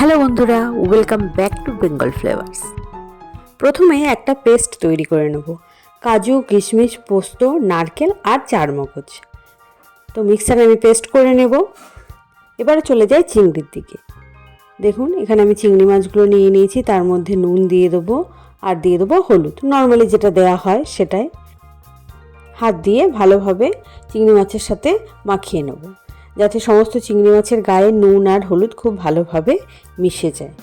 Hello বন্ধুরা, welcome back to Bengal flavours. প্রথমে একটা পেস্ট তৈরি করে নেব। কাজু, কিশমিশ, পোস্ত, নারকেল আর চারমগজ। তো মিক্সারে আমি পেস্ট করে নেব। এবারে চলে যাই চিংড়ির দিকে। দেখুন এখানে আমি চিংড়ি মাছগুলো নিয়ে নিয়েছি, তার মধ্যে নুন দিয়ে দেবো আর দিয়ে দেবো হলুদ, নর্মালি যেটা দেওয়া হয় সেটাই। হাত দিয়ে ভালোভাবে চিংড়ি মাছের সাথে মাখিয়ে নেব, যাতে সমস্ত চিংড়ি মাছের গায়ে নুন আর হলুদ খুব ভালোভাবে মিশে যায়।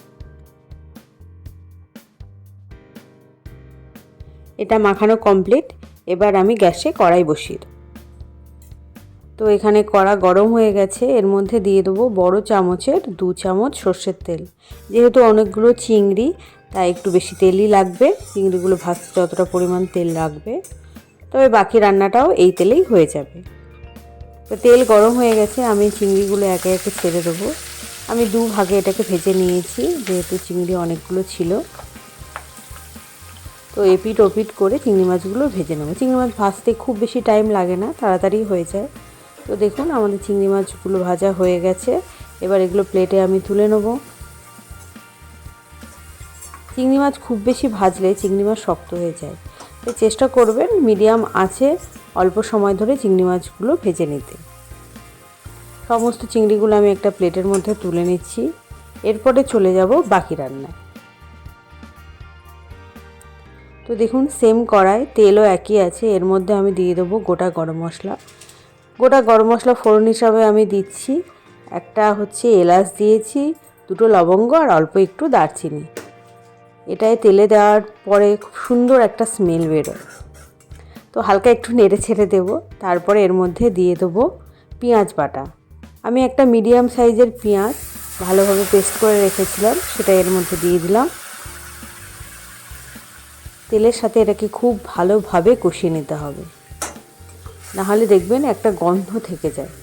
এটা মাখানো কমপ্লিট। এবার আমি গ্যাসে কড়াই বসিয়ে দেব। তো এখানে কড়া গরম হয়ে গেছে, এর মধ্যে দিয়ে দেবো বড় চামচের 2 চামচ সর্ষের তেল। যেহেতু অনেকগুলো চিংড়ি তাই একটু বেশি তেলই লাগবে, চিংড়িগুলো ভাজতে যতটা পরিমাণ তেল লাগবে। তবে বাকি রান্নাটাও এই তেলেই হয়ে যাবে। তো তেল গরম হয়ে গেছে, আমি চিংড়িগুলো একে একে ছেড়ে দেবো। আমি 2 ভাগে এটাকে ভেজে নিয়েছি, যেহেতু চিংড়ি অনেকগুলো ছিল। তো এপিট ওপিট করে চিংড়ি মাছগুলো ভেজে নেবো। চিংড়ি মাছ ভাজতে খুব বেশি টাইম লাগে না, তাড়াতাড়ি হয়ে যায়। তো দেখুন আমাদের চিংড়ি মাছগুলো ভাজা হয়ে গেছে। এবার এগুলো প্লেটে আমি তুলে নেব। চিংড়ি মাছ খুব বেশি ভাজলে চিংড়ি মাছ শক্ত হয়ে যায়, তো চেষ্টা করবেন মিডিয়াম আঁচে অল্প সময় ধরে চিংড়ি মাছগুলো ভেজে নিতে। সমস্ত চিংড়িগুলো আমি একটা প্লেটের মধ্যে তুলে নিচ্ছি। এরপরে চলে যাব বাকি রান্নায়। তো দেখুন সেম কড়াই, তেলও একই আছে। এর মধ্যে আমি দিয়ে দেবো গোটা গরম মশলা। গোটা গরম মশলা ফোড়ন হিসাবে আমি দিচ্ছি একটা হচ্ছে এলাচ দিয়েছি, 2টো লবঙ্গ আর অল্প একটু দারচিনি। এটাই তেলে দেওয়ার পরে খুব সুন্দর একটা স্মেল বেরোয়। তো হালকা একটু নেড়ে ছেড়ে দেবো। তারপরে এর মধ্যে দিয়ে দেবো পেঁয়াজ বাটা। আমি একটা মিডিয়াম সাইজের পেঁয়াজ ভালোভাবে পেস্ট করে রেখেছিলাম, সেটা এর মধ্যে দিয়ে দিলাম। তেলের সাথে এটাকে খুব ভালোভাবে কষিয়ে নিতে হবে, নাহলে দেখবেন একটা গন্ধ থেকে যায়।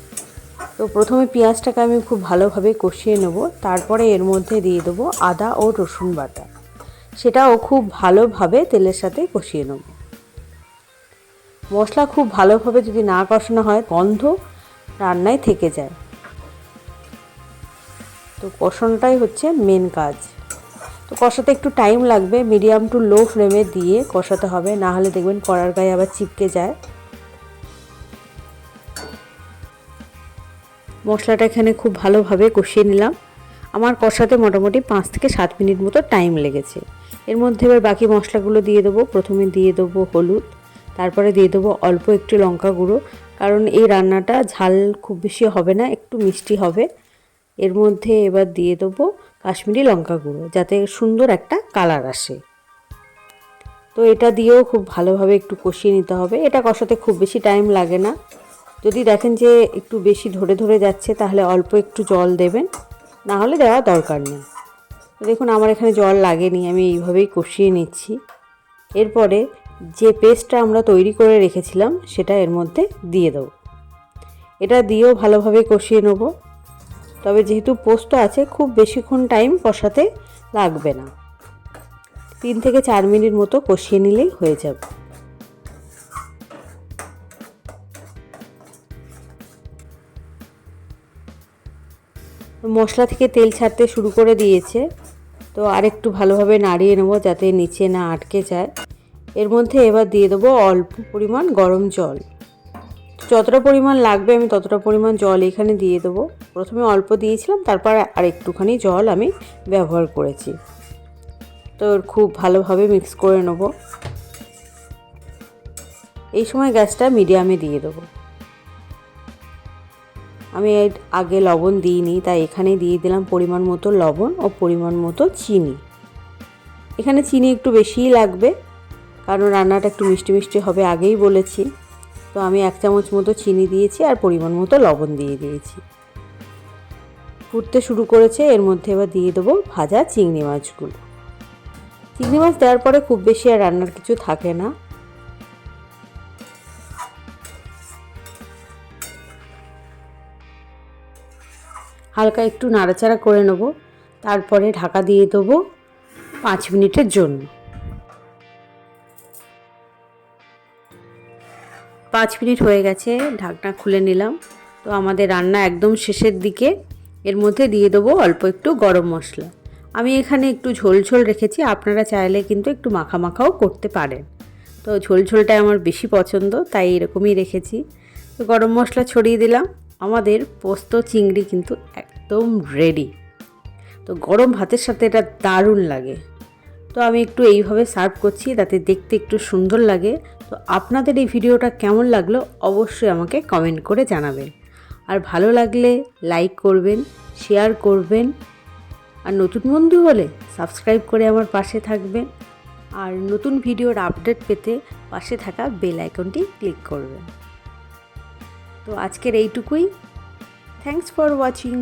তো প্রথমে পেঁয়াজটাকে আমি খুব ভালোভাবে কষিয়ে নেব। তারপরে এর মধ্যে দিয়ে দেবো আদা ও রসুন বাটা, সেটাও খুব ভালোভাবে তেলের সাথে কষিয়ে নেব। মশলা খুব ভালোভাবে যদি না কষানো হয় গন্ধ রান্নায় থেকে যায়। তো কষানোটাই হচ্ছে মেন কাজ। তো কষাতে একটু টাইম লাগবে, মিডিয়াম টু লো ফ্লেমে দিয়ে কষাতে হবে, না হলে দেখবেন কড়ার গায়ে আবার চিপকে যায়। মশলাটা এখানে খুব ভালোভাবে কষিয়ে নিলাম। আমার কষাতে মোটামুটি 5 থেকে 7 মিনিট মতো টাইম লেগেছে। এর মধ্যে এবার বাকি মশলাগুলো দিয়ে দেবো। প্রথমে দিয়ে দেবো হলুদ, তারপরে দিয়ে দেবো অল্প একটু লঙ্কা গুঁড়ো, কারণ এই রান্নাটা ঝাল খুব বেশি হবে না, একটু মিষ্টি হবে। এর মধ্যে এবার দিয়ে দেবো কাশ্মীরি লঙ্কা গুঁড়ো, যাতে সুন্দর একটা কালার আসে। তো এটা দিয়েও খুব ভালোভাবে একটু কষিয়ে নিতে হবে। এটা কষাতে খুব বেশি টাইম লাগে না। যদি দেখেন যে একটু বেশি ধরে ধরে যাচ্ছে তাহলে অল্প একটু জল দেবেন, না হলে দেওয়া দরকার নেই। তো দেখুন আমার এখানে জল লাগেনি, আমি এইভাবেই কষিয়ে নিচ্ছি। এরপরে যে পেস্টটা আমরা তৈরি করে রেখেছিলাম সেটা এর মধ্যে দিয়ে দেবো। এটা দিয়েও ভালোভাবে কষিয়ে নেব। তবে যেহেতু পোস্ত আছে খুব বেশিক্ষণ টাইম কষাতে লাগবে না, 3 থেকে 4 মিনিট মতো কষিয়ে নিলেই হয়ে যাবে। মশলা থেকে তেল ছাড়তে শুরু করে দিয়েছে, তো আরেকটু ভালোভাবে নাড়িয়ে নেব যাতে নিচে না আটকে যায়। এর মধ্যে এবার দিয়ে দেবো অল্প পরিমাণ গরম জল। যতটা পরিমাণ লাগবে আমি ততটা পরিমাণ জল এখানে দিয়ে দেবো। প্রথমে অল্প দিয়েছিলাম, তারপর আর একটুখানি জল আমি ব্যবহার করেছি। তো খুব ভালোভাবে মিক্স করে নেব। এই সময় গ্যাসটা মিডিয়ামে দিয়ে দেবো। আমি আগে লবণ দিইনি, তাই এখানে দিয়ে দিলাম পরিমাণ মতো লবণ ও পরিমাণ মতো চিনি। এখানে চিনি একটু বেশিই লাগবে, কারণ রান্নাটা একটু মিষ্টি মিষ্টি হবে আগেই বলেছি। তো আমি 1 চামচ মতো চিনি দিয়েছি আর পরিমাণ মতো লবণ দিয়ে দিয়েছি। ফুটতে শুরু করেছে, এর মধ্যে এবার দিয়ে দেবো ভাজা চিংড়ি মাছগুলো। চিংড়ি মাছ দেওয়ার পরে খুব বেশি আর রান্নার কিছু থাকে না। হালকা একটু নাড়াচাড়া করে নেব, তারপরে ঢাকা দিয়ে দেবো 5 মিনিটের জন্য। 5 মিনিট হয়ে গেছে, ঢাকনা খুলে নিলাম। তো আমাদের রান্না একদম শেষের দিকে। এর মধ্যে দিয়ে দেবো অল্প একটু গরম মশলা। আমি এখানে একটু ঝোল ঝোল রেখেছি, আপনারা চাইলে কিন্তু একটু মাখা মাখাও করতে পারেন। তো ঝোল ঝোলটাই আমার বেশি পছন্দ, তাই এরকমই রেখেছি। তো গরম মশলা ছড়িয়ে দিলাম। আমাদের পোস্ত চিংড়ি কিন্তু একদম রেডি। তো গরম ভাতের সাথে এটা দারুণ লাগে। তো আমি একটু এইভাবে সার্ভ করছি, তাতে দেখতে একটু সুন্দর লাগে। তো আপনাদের এই ভিডিওটা কেমন লাগলো অবশ্যই আমাকে কমেন্ট করে জানাবেন। আর ভালো লাগলে লাইক করবেন, শেয়ার করবেন, আর নতুন বন্ধু হলে সাবস্ক্রাইব করে আমার পাশে থাকবেন। আর নতুন ভিডিওর আপডেট পেতে পাশে থাকা বেল আইকনটি ক্লিক করবেন। তো আজকের এইটুকুই। Thanks for watching.